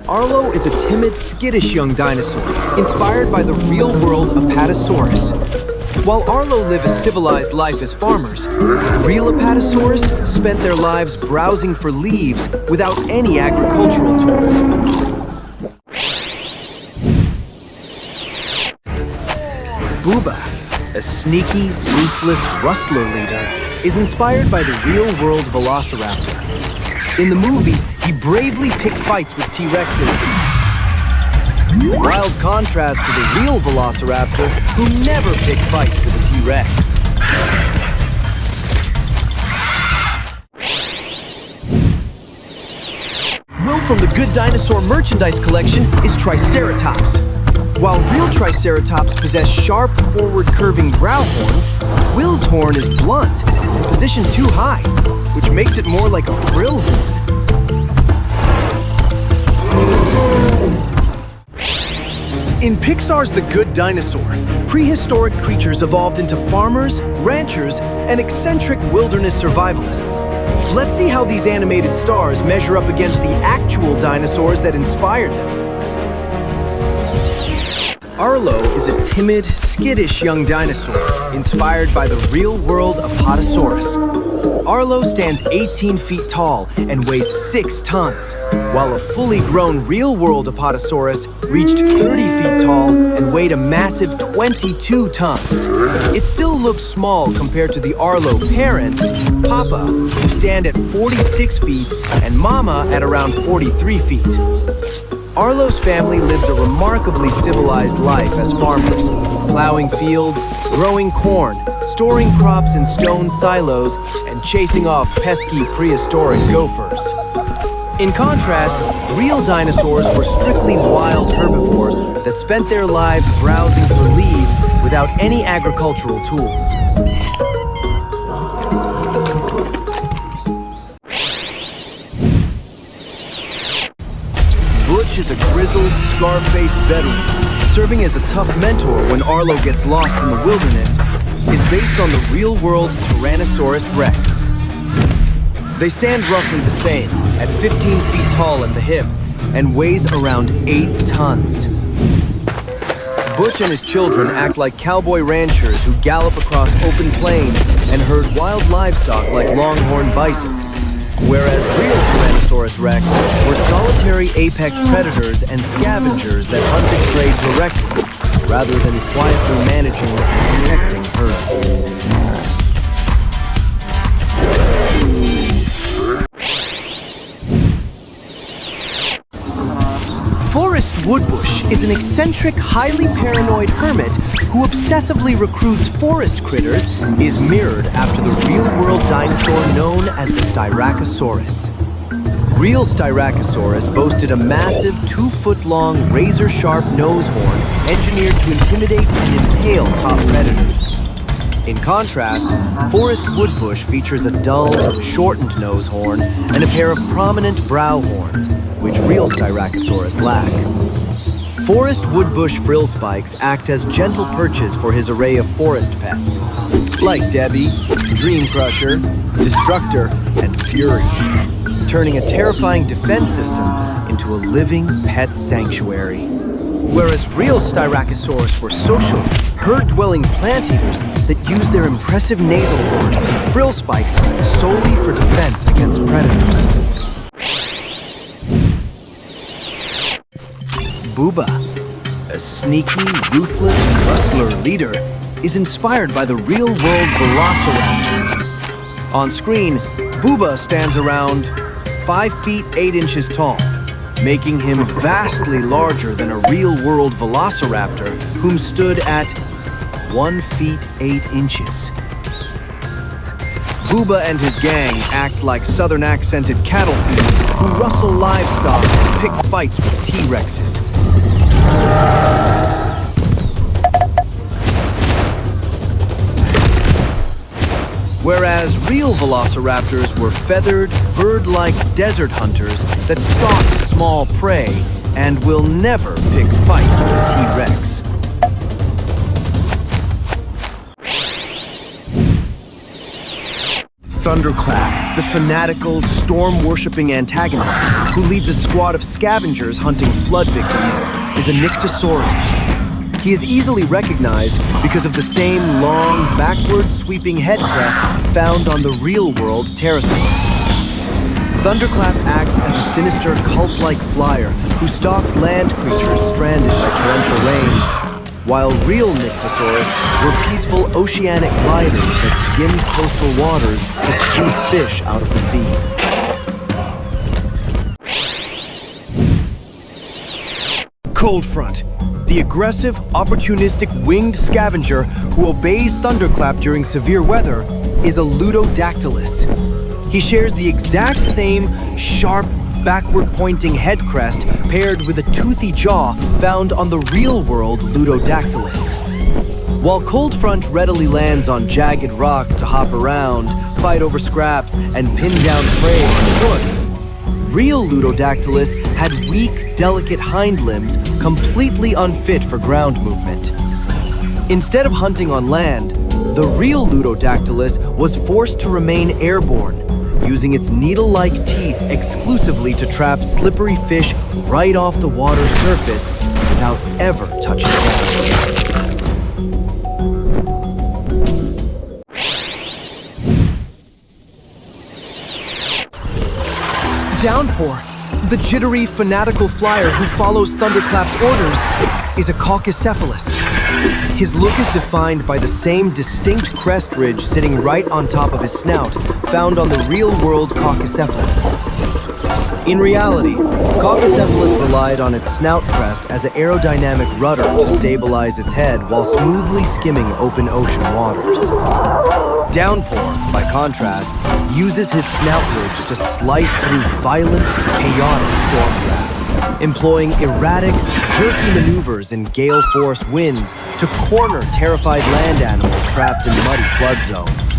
Arlo is a timid, skittish young dinosaur, inspired by the real-world Apatosaurus. While Arlo live a civilized life as farmers, real Apatosaurus spent their lives browsing for leaves without any agricultural tools. Bubba, a sneaky, ruthless rustler leader, is inspired by the real-world Velociraptor. In the movie, he bravely picked fights with T-Rexes. Wild contrast to the real Velociraptor, who never picked fights with a T-Rex. Will from the Good Dinosaur merchandise collection is Triceratops. While real Triceratops possess sharp, forward-curving brow horns, Will's horn is blunt and positioned too high, which makes it more like a frill horn. In Pixar's The Good Dinosaur, prehistoric creatures evolved into farmers, ranchers, and eccentric wilderness survivalists. Let's see how these animated stars measure up against the actual dinosaurs that inspired them. Arlo is a timid, skittish young dinosaur inspired by the real-world Apatosaurus. Arlo stands 18 feet tall and weighs 6 tons, while a fully grown real-world Apatosaurus reached 30 feet tall and weighed a massive 22 tons. It still looks small compared to the Arlo parent, Papa, who stand at 46 feet, and Mama at around 43 feet. Arlo's family lives a remarkably civilized life as farmers, plowing fields, growing corn, storing crops in stone silos, and chasing off pesky prehistoric gophers. In contrast, real dinosaurs were strictly wild herbivores that spent their lives browsing for leaves without any agricultural tools. Butch is a grizzled, scar-faced veteran, serving as a tough mentor when Arlo gets lost in the wilderness, is based on the real-world Tyrannosaurus Rex. They stand roughly the same, at 15 feet tall at the hip, and weighs around 8 tons. Butch and his children act like cowboy ranchers who gallop across open plains and herd wild livestock like longhorn bison, whereas real Tyrannosaurus Rex were solitary apex predators and scavengers that hunted prey directly, rather than quietly managing and protecting herds. Forrest Woodbush is an eccentric, highly paranoid hermit who obsessively recruits forest critters, is mirrored after the real-world dinosaur known as the Styracosaurus. Real Styracosaurus boasted a massive 2-foot-long, razor-sharp nose horn engineered to intimidate and impale top predators. In contrast, Forrest Woodbush features a dull, shortened nose horn and a pair of prominent brow horns, which real Styracosaurus lack. Forrest Woodbush frill spikes act as gentle perches for his array of forest pets, like Debbie, Dream Crusher, Destructor, and Fury, turning a terrifying defense system into a living pet sanctuary. Whereas real Styracosaurus were social, herd-dwelling plant eaters that used their impressive nasal horns and frill spikes solely for defense against predators. Bubba, a sneaky, ruthless rustler leader, is inspired by the real-world Velociraptor. On screen, Bubba stands around 5 feet 8 inches tall, making him vastly larger than a real-world Velociraptor, whom stood at 1 feet 8 inches. Bubba and his gang act like southern accented cattle thieves who rustle livestock and pick fights with T-Rexes. Whereas real velociraptors were feathered, bird-like desert hunters that stalk small prey and will never pick fight with a T-Rex. Thunderclap, the fanatical, storm-worshipping antagonist who leads a squad of scavengers hunting flood victims, is a Nyctosaurus. He is easily recognized because of the same long, backward-sweeping head crest found on the real-world Pterosaur. Thunderclap acts as a sinister, cult-like flyer who stalks land creatures stranded by torrential rains, while real Nyctosaurus were peaceful oceanic gliders that skimmed coastal waters to scoop fish out of the sea. Cold Front, the aggressive, opportunistic winged scavenger who obeys Thunderclap during severe weather, is a Ludodactylus. He shares the exact same sharp, backward-pointing head crest paired with a toothy jaw found on the real-world Ludodactylus. While Cold Front readily lands on jagged rocks to hop around, fight over scraps, and pin down prey on foot, real Ludodactylus had weak, delicate hind limbs completely unfit for ground movement. Instead of hunting on land, the real Ludodactylus was forced to remain airborne, using its needle-like teeth exclusively to trap slippery fish right off the water's surface without ever touching ground. Downpour, the jittery, fanatical flyer who follows Thunderclap's orders, is a Caucacephalus. His look is defined by the same distinct crest ridge sitting right on top of his snout, found on the real-world Caucacephalus. In reality, Caucacephalus relied on its snout crest as an aerodynamic rudder to stabilize its head while smoothly skimming open ocean waters. Downpour, by contrast, uses his snout ridge to slice through violent, chaotic storm drafts, employing erratic, jerky maneuvers in gale-force winds to corner terrified land animals trapped in muddy flood zones.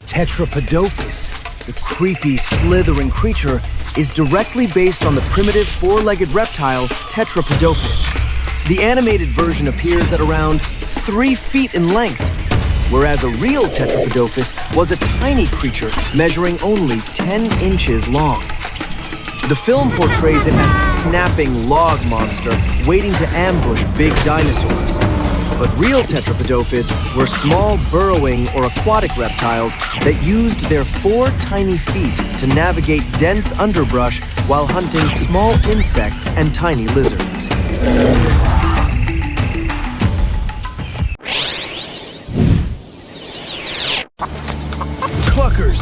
Tetrapodophis, the creepy, slithering creature, is directly based on the primitive four-legged reptile Tetrapodophis. The animated version appears at around 3 feet in length, whereas a real Tetrapodophis was a tiny creature measuring only 10 inches long. The film portrays it as a snapping log monster waiting to ambush big dinosaurs. But real Tetrapodophis were small burrowing or aquatic reptiles that used their 4 tiny feet to navigate dense underbrush while hunting small insects and tiny lizards. Cluckers,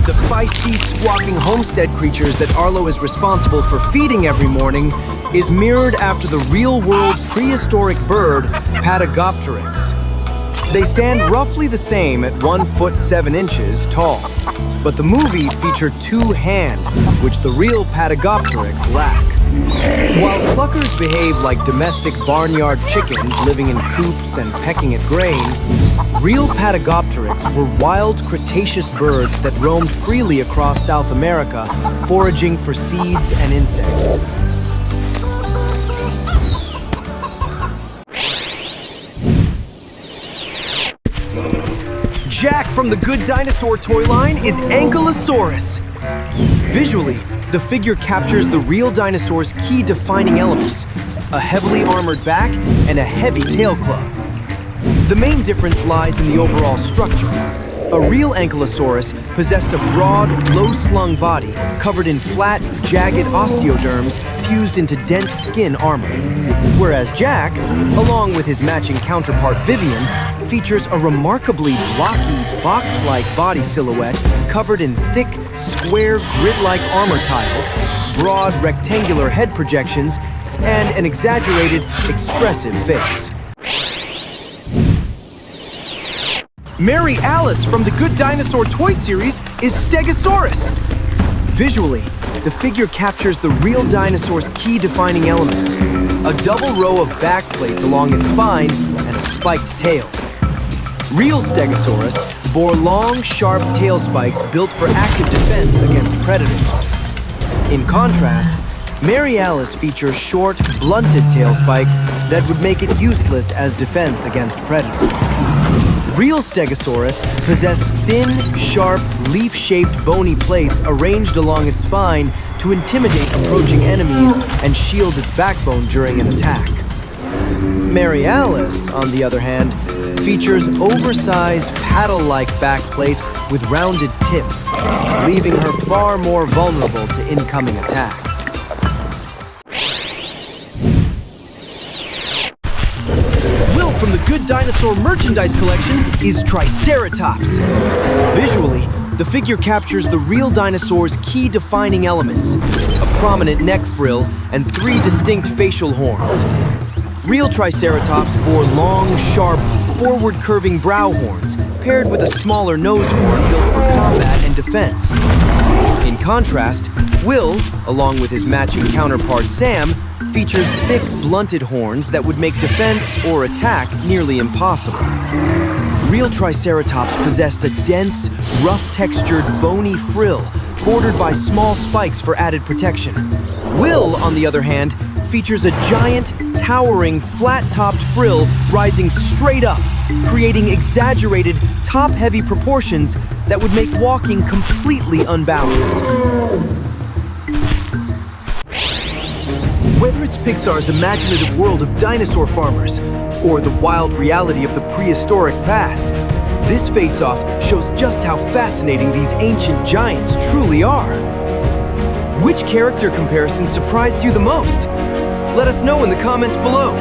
the feisty, squawking homestead creatures that Arlo is responsible for feeding every morning, is mirrored after the real-world prehistoric bird, Patagopteryx. They stand roughly the same at 1 foot 7 inches tall, but the movie featured 2 hands, which the real Patagopteryx lack. While cluckers behave like domestic barnyard chickens living in coops and pecking at grain, real Patagopteryx were wild Cretaceous birds that roamed freely across South America, foraging for seeds and insects. Jack from the Good Dinosaur toy line is Ankylosaurus. Visually, the figure captures the real dinosaur's key defining elements: a heavily armored back and a heavy tail club. The main difference lies in the overall structure. A real Ankylosaurus possessed a broad, low-slung body covered in flat, jagged osteoderms fused into dense skin armor. Whereas Jack, along with his matching counterpart Vivian, features a remarkably blocky, box-like body silhouette covered in thick, square, grid-like armor tiles, broad, rectangular head projections, and an exaggerated, expressive face. Mary Alice from the Good Dinosaur toy series is Stegosaurus. Visually, the figure captures the real dinosaur's key defining elements: a double row of back plates along its spine and a spiked tail. Real Stegosaurus bore long, sharp tail spikes built for active defense against predators. In contrast, Mary Alice features short, blunted tail spikes that would make it useless as defense against predators. Real Stegosaurus possessed thin, sharp, leaf-shaped bony plates arranged along its spine to intimidate approaching enemies and shield its backbone during an attack. Mary Alice, on the other hand, features oversized paddle-like backplates with rounded tips, leaving her far more vulnerable to incoming attacks. Will from the Good Dinosaur merchandise collection is Triceratops. Visually, the figure captures the real dinosaur's key defining elements: a prominent neck frill and 3 distinct facial horns. Real Triceratops bore long, sharp, forward-curving brow horns, paired with a smaller nose horn built for combat and defense. In contrast, Will, along with his matching counterpart Sam, features thick, blunted horns that would make defense or attack nearly impossible. Real Triceratops possessed a dense, rough-textured, bony frill, bordered by small spikes for added protection. Will, on the other hand, features a giant, towering, flat-topped frill rising straight up, creating exaggerated, top-heavy proportions that would make walking completely unbalanced. Whether it's Pixar's imaginative world of dinosaur farmers or the wild reality of the prehistoric past, this face-off shows just how fascinating these ancient giants truly are. Which character comparison surprised you the most? Let us know in the comments below.